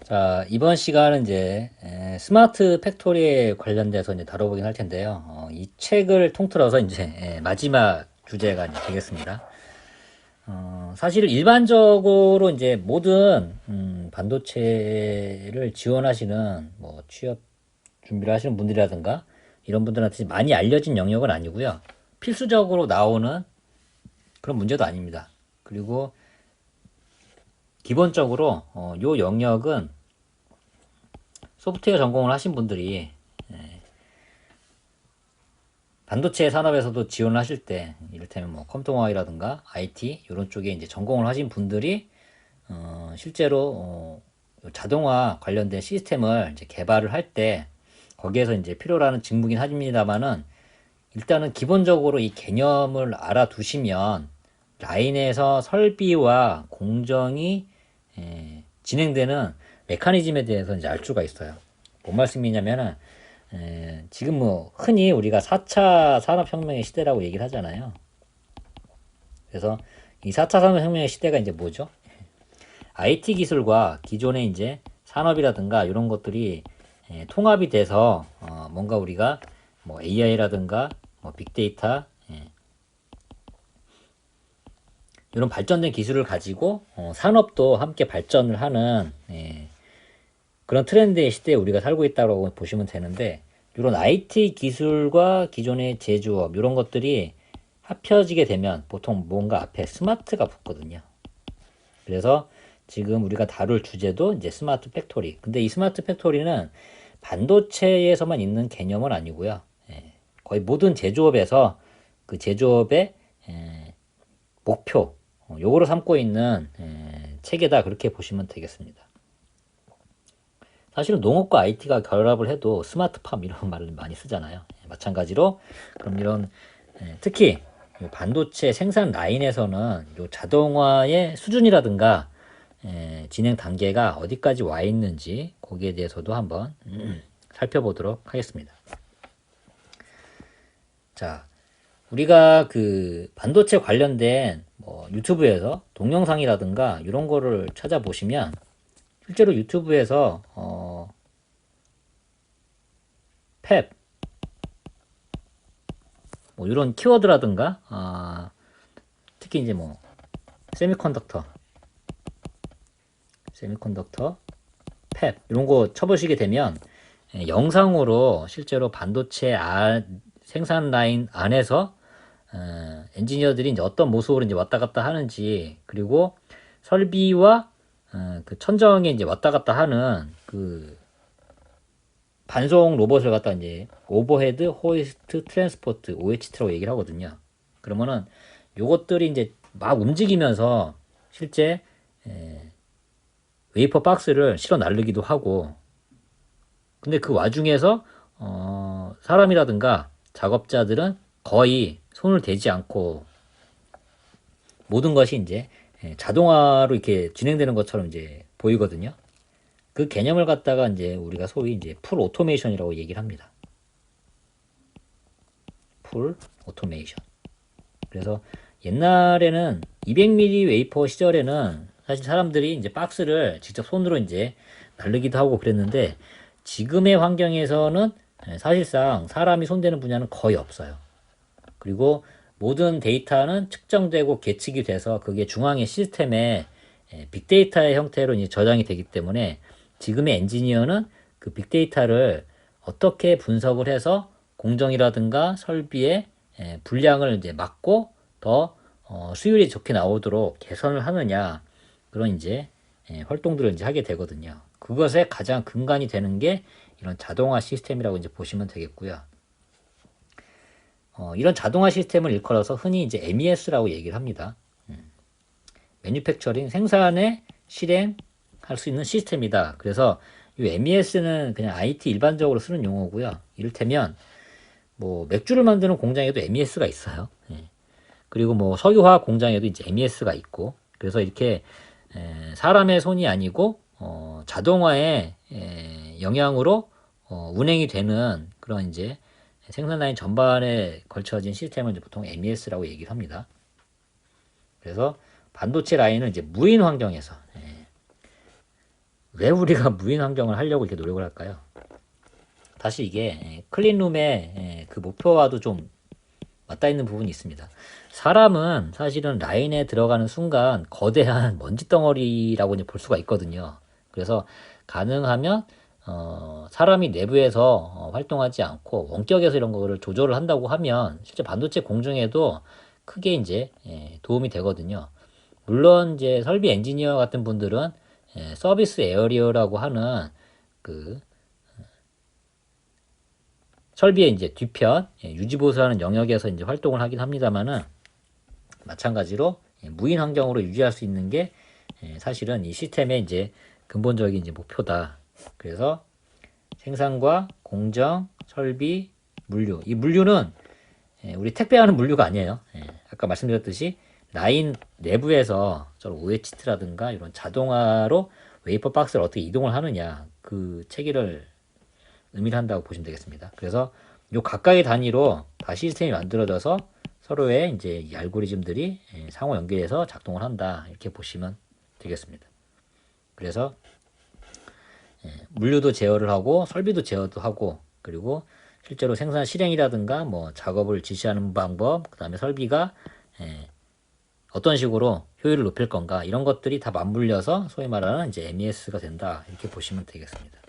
자, 이번 시간은 이제 스마트 팩토리에 관련돼서 이제 다뤄보긴 할 텐데요. 이 책을 통틀어서 이제 마지막 주제가 이제 되겠습니다. 사실 일반적으로 이제 모든 반도체를 지원하시는 뭐 취업 준비를 하시는 분들이라든가 이런 분들한테 많이 알려진 영역은 아니고요. 필수적으로 나오는 그런 문제도 아닙니다. 그리고 기본적으로 요 영역은 소프트웨어 전공을 하신 분들이 반도체 산업에서도 지원을 하실 때 이를테면 뭐 컴퓨터공학이라든가 IT 이런 쪽에 이제 전공을 하신 분들이 실제로 자동화 관련된 시스템을 이제 개발을 할 때 거기에서 이제 필요로 하는 직무긴 합니다만은 일단은 기본적으로 이 개념을 알아두시면 라인에서 설비와 공정이 진행되는 메커니즘에 대해서 이제 알 수가 있어요. 뭔 말씀이냐면은 지금 뭐 흔히 우리가 4차 산업혁명의 시대라고 얘기를 하잖아요. 그래서 이 4차 산업혁명의 시대가 이제 뭐죠? IT 기술과 기존의 이제 산업이라든가 이런 것들이 통합이 돼서 뭔가 우리가 뭐 AI라든가 뭐 빅데이터 이런 발전된 기술을 가지고 산업도 함께 발전을 하는 그런 트렌드의 시대에 우리가 살고 있다고 보시면 되는데 이런 IT 기술과 기존의 제조업 이런 것들이 합쳐지게 되면 보통 뭔가 앞에 스마트가 붙거든요. 그래서 지금 우리가 다룰 주제도 이제 스마트 팩토리. 근데 이 스마트 팩토리는 반도체에서만 있는 개념은 아니고요. 거의 모든 제조업에서 그 제조업의 목표, 요거를 삼고 있는 체계다 그렇게 보시면 되겠습니다. 사실은 농업과 IT가 결합을 해도 스마트팜 이런 말을 많이 쓰잖아요. 마찬가지로 그럼 이런 특히 반도체 생산 라인에서는 요 자동화의 수준이라든가 진행 단계가 어디까지 와 있는지 거기에 대해서도 한번 살펴보도록 하겠습니다. 자, 우리가 그 반도체 관련된 뭐 유튜브에서 동영상이라든가 이런 거를 찾아보시면 실제로 유튜브에서 펩, 뭐 이런 키워드라든가 특히 이제 뭐 세미컨덕터, 펩 이런 거 쳐보시게 되면 영상으로 실제로 반도체 생산 라인 안에서 엔지니어들이 이제 어떤 모습으로 이제 왔다 갔다 하는지 그리고 설비와 그 천정에 이제 왔다 갔다 하는 그 반송 로봇을 갖다 이제 오버헤드 호이스트 트랜스포트 OHT라고 얘기를 하거든요. 그러면은 요것들이 이제 막 움직이면서 실제 웨이퍼 박스를 실어 나르기도 하고 근데 그 와중에서 사람이라든가 작업자들은 거의 손을 대지 않고 모든 것이 이제 자동화로 이렇게 진행되는 것처럼 이제 보이거든요. 그 개념을 갖다가 이제 우리가 소위 이제 풀 오토메이션이라고 얘기를 합니다. 풀 오토메이션. 그래서 옛날에는 200mm 웨이퍼 시절에는 사실 사람들이 이제 박스를 직접 손으로 이제 나르기도 하고 그랬는데 지금의 환경에서는 사실상 사람이 손대는 분야는 거의 없어요. 그리고 모든 데이터는 측정되고 계측이 돼서 그게 중앙의 시스템에 빅데이터의 형태로 이제 저장이 되기 때문에 지금의 엔지니어는 그 빅데이터를 어떻게 분석을 해서 공정이라든가 설비의 불량을 이제 막고 더 수율이 좋게 나오도록 개선을 하느냐 그런 이제 활동들을 이제 하게 되거든요. 그것의 가장 근간이 되는 게 이런 자동화 시스템이라고 이제 보시면 되겠고요. 이런 자동화 시스템을 일컬어서 흔히 이제 MES라고 얘기를 합니다. 매뉴팩처링 생산에 실행할 수 있는 시스템이다. 그래서 이 MES는 그냥 IT 일반적으로 쓰는 용어고요. 이를테면 뭐 맥주를 만드는 공장에도 MES가 있어요. 그리고 뭐 석유화학 공장에도 이제 MES가 있고 그래서 이렇게 사람의 손이 아니고 자동화의 영향으로 운행이 되는 그런 이제 생산 라인 전반에 걸쳐진 시스템을 이제 보통 MES라고 얘기를 합니다. 그래서 반도체 라인은 이제 무인 환경에서 왜 우리가 무인 환경을 하려고 이렇게 노력을 할까요? 사실 이게 클린룸의 그 목표와도 좀 맞닿아 있는 부분이 있습니다. 사람은 사실은 라인에 들어가는 순간 거대한 먼지 덩어리라고 이제 볼 수가 있거든요. 그래서 가능하면 사람이 내부에서 활동하지 않고 원격에서 이런 거를 조절을 한다고 하면 실제 반도체 공정에도 크게 이제 도움이 되거든요. 물론 이제 설비 엔지니어 같은 분들은 서비스 에어리어라고 하는 그 설비의 이제 뒤편 유지 보수하는 영역에서 이제 활동을 하긴 합니다만은 마찬가지로 무인 환경으로 유지할 수 있는 게 사실은 이 시스템의 이제 근본적인 이제 목표다. 그래서 생산과 공정, 설비, 물류. 이 물류는 우리 택배하는 물류가 아니에요. 아까 말씀드렸듯이 라인 내부에서 저런 OHT라든가 이런 자동화로 웨이퍼 박스를 어떻게 이동을 하느냐 그 체계를 의미를 한다고 보시면 되겠습니다. 그래서 요 각각의 단위로 다 시스템이 만들어져서 서로의 이제 이 알고리즘들이 상호 연계해서 작동을 한다 이렇게 보시면 되겠습니다. 그래서 물류도 제어를 하고 설비도 제어도 하고 그리고 실제로 생산 실행이라든가 뭐 작업을 지시하는 방법 그 다음에 설비가 어떤 식으로 효율을 높일 건가 이런 것들이 다 맞물려서 소위 말하는 이제 MES가 된다 이렇게 보시면 되겠습니다.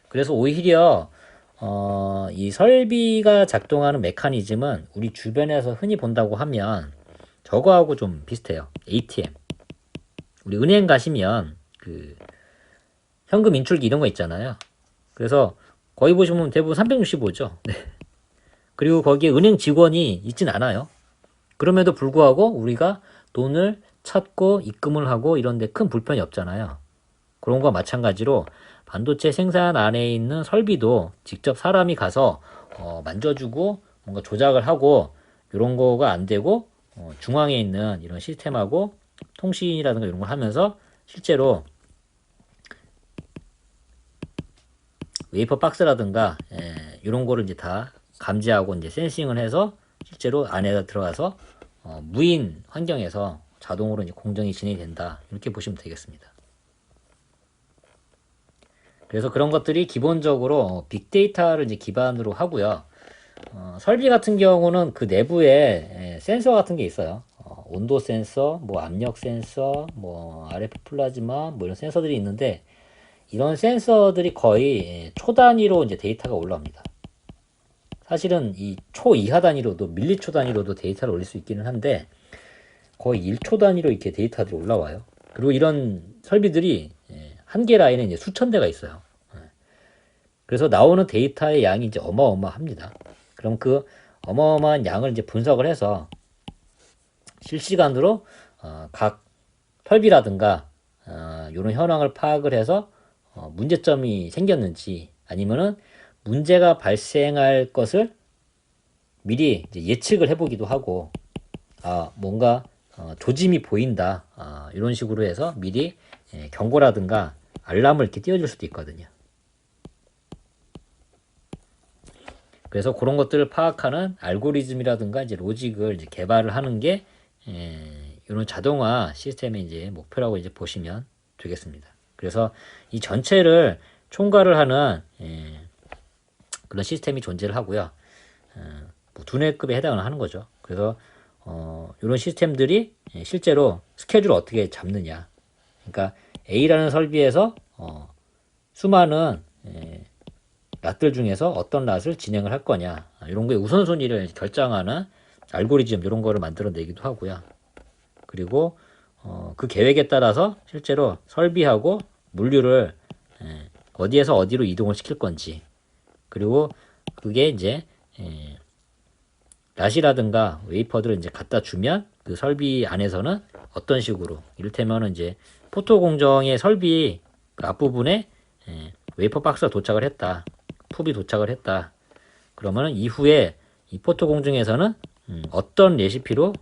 그래서 오히려 이 설비가 작동하는 메커니즘은 우리 주변에서 흔히 본다고 하면 저거하고 좀 비슷해요. ATM. 우리 은행 가시면 그 현금 인출기 이런 거 있잖아요. 그래서 거기 보시면 대부분 365죠. 네. 그리고 거기에 은행 직원이 있진 않아요. 그럼에도 불구하고 우리가 돈을 찾고 입금을 하고 이런데 큰 불편이 없잖아요. 그런 거와 마찬가지로 반도체 생산 안에 있는 설비도 직접 사람이 가서 만져주고 뭔가 조작을 하고 이런 거가 안 되고 중앙에 있는 이런 시스템하고 통신이라든가 이런 걸 하면서 실제로 웨이퍼 박스라든가 이런 거를 이제 다 감지하고 이제 센싱을 해서 실제로 안에 들어가서 무인 환경에서 자동으로 이제 공정이 진행이 된다 이렇게 보시면 되겠습니다. 그래서 그런 것들이 기본적으로 빅데이터를 이제 기반으로 하고요. 설비 같은 경우는 그 내부에 센서 같은 게 있어요. 온도 센서, 뭐 압력 센서, 뭐 RF 플라즈마, 뭐 이런 센서들이 있는데 이런 센서들이 거의 초 단위로 이제 데이터가 올라옵니다. 사실은 이 초 이하 단위로도 밀리초 단위로도 데이터를 올릴 수 있기는 한데 거의 1초 단위로 이렇게 데이터들이 올라와요. 그리고 이런 설비들이 한 개 라인에 이제 수천 대가 있어요. 그래서 나오는 데이터의 양이 이제 어마어마합니다. 그럼 그 어마어마한 양을 이제 분석을 해서 실시간으로 각 설비라든가 이런 현황을 파악을 해서 문제점이 생겼는지 아니면은 문제가 발생할 것을 미리 이제 예측을 해보기도 하고 뭔가 조짐이 보인다 이런 식으로 해서 미리 경고라든가 알람을 이렇게 띄워줄 수도 있거든요. 그래서 그런 것들을 파악하는 알고리즘이라든가 이제 로직을 이제 개발을 하는 게 이런 자동화 시스템의 이제 목표라고 이제 보시면 되겠습니다. 그래서 이 전체를 총괄을 하는 그런 시스템이 존재를 하고요. 뭐 두뇌급에 해당을 하는 거죠. 그래서 이런 시스템들이 실제로 스케줄을 어떻게 잡느냐. 그러니까 A라는 설비에서 수많은 랏들 중에서 어떤 랏을 진행을 할 거냐 이런 거에 우선순위를 결정하는 알고리즘 이런 거를 만들어내기도 하고요. 그리고 그 계획에 따라서 실제로 설비하고 물류를 어디에서 어디로 이동을 시킬 건지 그리고 그게 이제 랏이라든가 웨이퍼들을 이제 갖다 주면 그 설비 안에서는 어떤 식으로 이를테면 이제 포토 공정의 설비 그 앞부분에 웨이퍼 박스가 도착을 했다. 풉이 도착을 했다. 그러면 이후에 이 포토 공정에서는 어떤 레시피로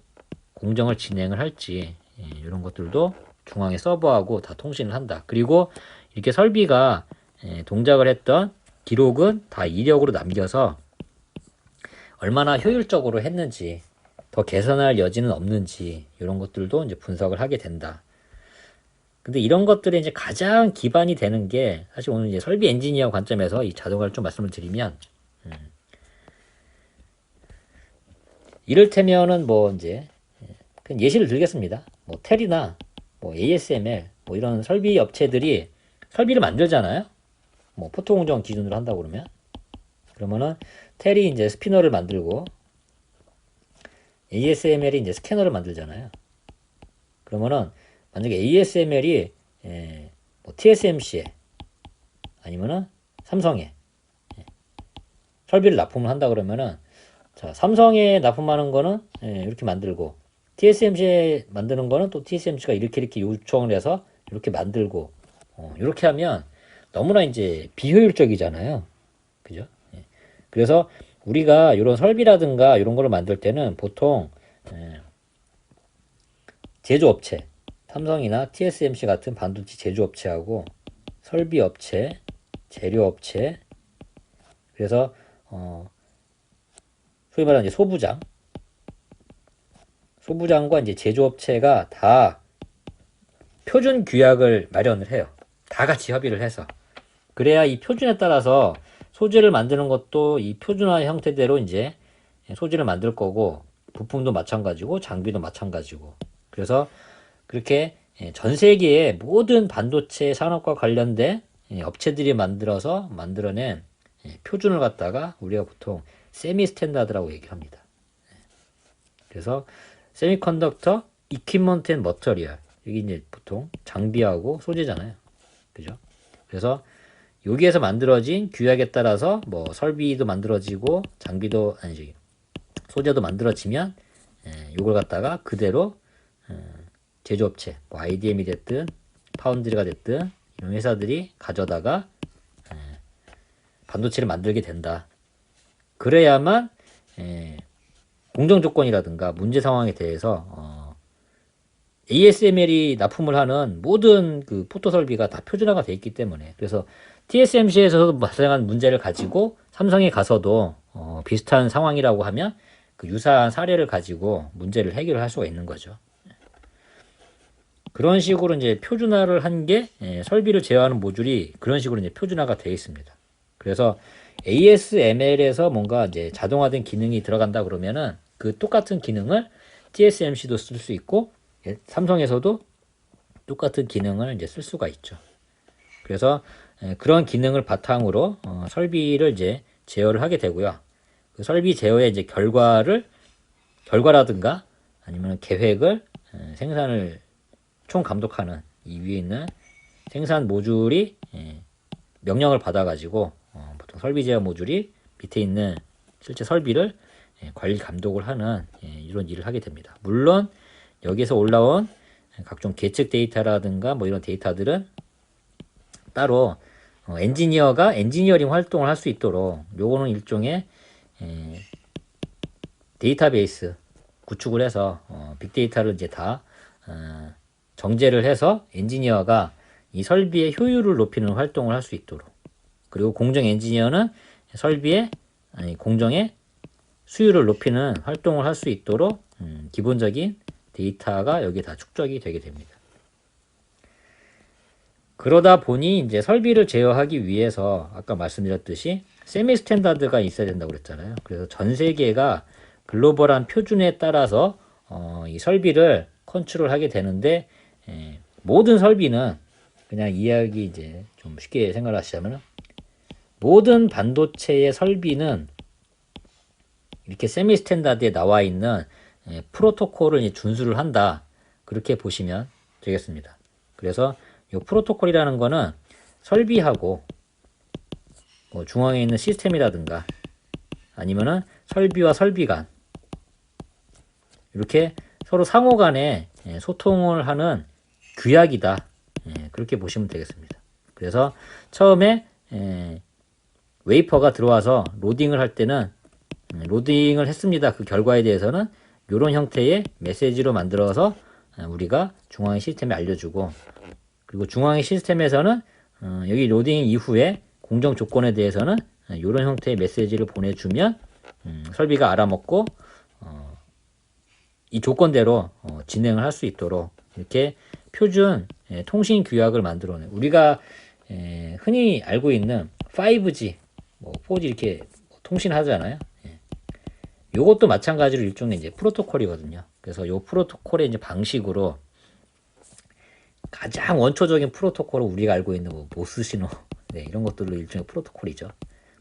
공정을 진행을 할지 이런 것들도 중앙에 서버하고 다 통신을 한다. 그리고 이렇게 설비가 동작을 했던 기록은 다 이력으로 남겨서 얼마나 효율적으로 했는지 더 개선할 여지는 없는지 이런 것들도 이제 분석을 하게 된다. 근데 이런 것들이 이제 가장 기반이 되는 게 사실 오늘 이제 설비 엔지니어 관점에서 이 자동화를 좀 말씀을 드리면 이를테면은 뭐 이제 그냥 예시를 들겠습니다. 뭐 텔이나 뭐 ASML 뭐 이런 설비 업체들이 설비를 만들잖아요. 뭐 포토 공정 기준으로 한다고 그러면은 텔이 이제 스피너를 만들고 ASML이 이제 스캐너를 만들잖아요. 그러면은 만약에 ASML이 뭐 TSMC에 아니면은 삼성에 설비를 납품을 한다 그러면은 자, 삼성에 납품하는 거는 이렇게 만들고 TSMC에 만드는 거는 또 TSMC가 이렇게 요청을 해서 이렇게 만들고 이렇게 하면 너무나 이제 비효율적이잖아요. 그죠? 그래서 우리가 이런 설비라든가 이런 거를 만들 때는 보통 제조업체, 삼성이나 TSMC 같은 반도체 제조업체하고 설비업체, 재료업체, 그래서 소위 말하는 이제 소부장과 이제 제조업체가 다 표준 규약을 마련을 해요. 다 같이 협의를 해서. 그래야 이 표준에 따라서 소재를 만드는 것도 이 표준화 형태대로 이제 소재를 만들 거고, 부품도 마찬가지고, 장비도 마찬가지고. 그래서 그렇게 전 세계의 모든 반도체 산업과 관련된 업체들이 만들어낸 표준을 갖다가 우리가 보통 세미 스탠다드라고 얘기를 합니다. 그래서 세미컨덕터 이퀴먼트 앤 머터리얼, 여기 이제 보통 장비하고 소재잖아요. 그죠? 그래서 여기에서 만들어진 규약에 따라서 뭐 설비도 만들어지고 장비도 아니지 소재도 만들어지면 요걸 갖다가 그대로 제조업체 뭐 IDM이 됐든 파운드리가 됐든 이런 회사들이 가져다가 반도체를 만들게 된다. 그래야만 공정 조건이라든가 문제 상황에 대해서 ASML이 납품을 하는 모든 그 포토 설비가 다 표준화가 되어 있기 때문에, 그래서 TSMC에서도 발생한 문제를 가지고 삼성에 가서도 비슷한 상황이라고 하면 그 유사한 사례를 가지고 문제를 해결을 할 수가 있는 거죠. 그런 식으로 이제 표준화를 한 게 설비를 제어하는 모듈이 그런 식으로 이제 표준화가 되어 있습니다. 그래서 ASML에서 뭔가 이제 자동화된 기능이 들어간다 그러면은 그 똑같은 기능을 TSMC도 쓸 수 있고 삼성에서도 똑같은 기능을 이제 쓸 수가 있죠. 그래서 그런 기능을 바탕으로 설비를 이제 제어를 하게 되고요. 그 설비 제어의 이제 결과라든가 아니면 계획을 생산을 총 감독하는 이 위에 있는 생산 모듈이 명령을 받아가지고 보통 설비 제어 모듈이 밑에 있는 실제 설비를 관리 감독을 하는 이런 일을 하게 됩니다. 물론 여기서 올라온 각종 계측 데이터라든가 뭐 이런 데이터들은 따로 엔지니어가 엔지니어링 활동을 할 수 있도록 요거는 일종의 데이터베이스 구축을 해서 빅데이터를 이제 다 정제를 해서 엔지니어가 이 설비의 효율을 높이는 활동을 할 수 있도록, 그리고 공정 엔지니어는 공정의 수율을 높이는 활동을 할 수 있도록 기본적인 데이터가 여기에 다 축적이 되게 됩니다. 그러다 보니 이제 설비를 제어하기 위해서 아까 말씀드렸듯이 세미 스탠다드가 있어야 된다고 그랬잖아요. 그래서 전 세계가 글로벌한 표준에 따라서 이 설비를 컨트롤하게 되는데, 모든 설비는 그냥 이야기 이제 좀 쉽게 생각을 하시자면 모든 반도체의 설비는 이렇게 세미 스탠다드에 나와 있는 프로토콜을 이제 준수를 한다. 그렇게 보시면 되겠습니다. 그래서 이 프로토콜이라는 거는 설비하고 뭐 중앙에 있는 시스템이라든가 아니면은 설비와 설비 간 이렇게 서로 상호 간에 소통을 하는 규약이다. 그렇게 보시면 되겠습니다. 그래서 처음에 웨이퍼가 들어와서 로딩을 할 때는 로딩을 했습니다. 그 결과에 대해서는 이런 형태의 메시지로 만들어서 우리가 중앙의 시스템에 알려주고, 그리고 중앙의 시스템에서는 여기 로딩 이후에 공정 조건에 대해서는 이런 형태의 메시지를 보내주면 설비가 알아먹고 이 조건대로 진행을 할 수 있도록 이렇게 표준 통신 규약을 만들어내. 우리가 흔히 알고 있는 5G, 뭐 4G 이렇게 통신하잖아요. 요것도 마찬가지로 일종의 이제 프로토콜이거든요. 그래서 요 프로토콜의 이제 방식으로 가장 원초적인 프로토콜을 우리가 알고 있는 뭐 모스 신호, 네, 이런 것들로 일종의 프로토콜이죠.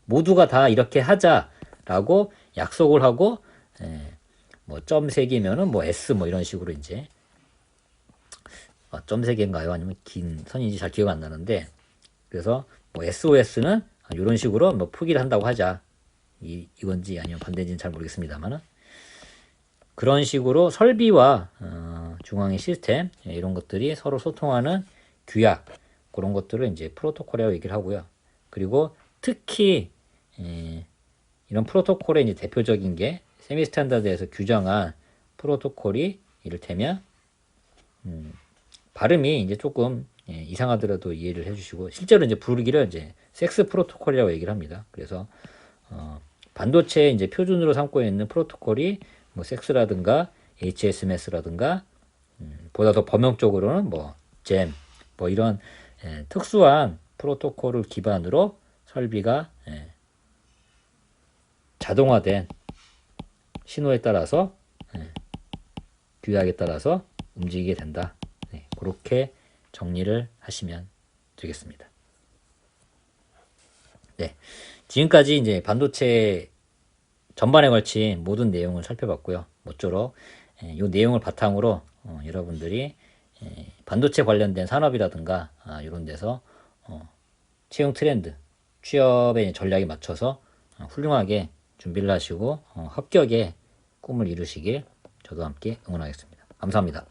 모두가 다 이렇게 하자라고 약속을 하고, 뭐 점 3개면은 뭐 S 뭐 이런 식으로 이제 점 3개인가요? 아니면 긴 선인지 잘 기억 안 나는데, 그래서 뭐 SOS는 이런 식으로 뭐 표기를 한다고 하자. 이건지 아니면 반대인지는 잘 모르겠습니다만은 그런 식으로 설비와 중앙의 시스템 이런 것들이 서로 소통하는 규약 그런 것들을 이제 프로토콜이라고 얘기를 하고요. 그리고 특히 이런 프로토콜의 이제 대표적인 게 세미 스탠다드에서 규정한 프로토콜이 이를테면 발음이 이제 조금 이상하더라도 이해를 해주시고 실제로 이제 부르기를 이제 섹스 프로토콜이라고 얘기를 합니다. 그래서 반도체 이제 표준으로 삼고 있는 프로토콜이 뭐 섹스라든가 HSMS라든가 보다 더 범용적으로는 뭐 잼, 뭐 이런 특수한 프로토콜을 기반으로 설비가 자동화된 신호에 따라서 규약에 따라서 움직이게 된다. 네, 그렇게 정리를 하시면 되겠습니다. 네, 지금까지 이제 반도체 전반에 걸친 모든 내용을 살펴봤고요. 모쪼록 이 내용을 바탕으로 여러분들이 반도체 관련된 산업이라든가 이런 데서 채용 트렌드, 취업의 전략에 맞춰서 훌륭하게 준비를 하시고 합격의 꿈을 이루시길 저도 함께 응원하겠습니다. 감사합니다.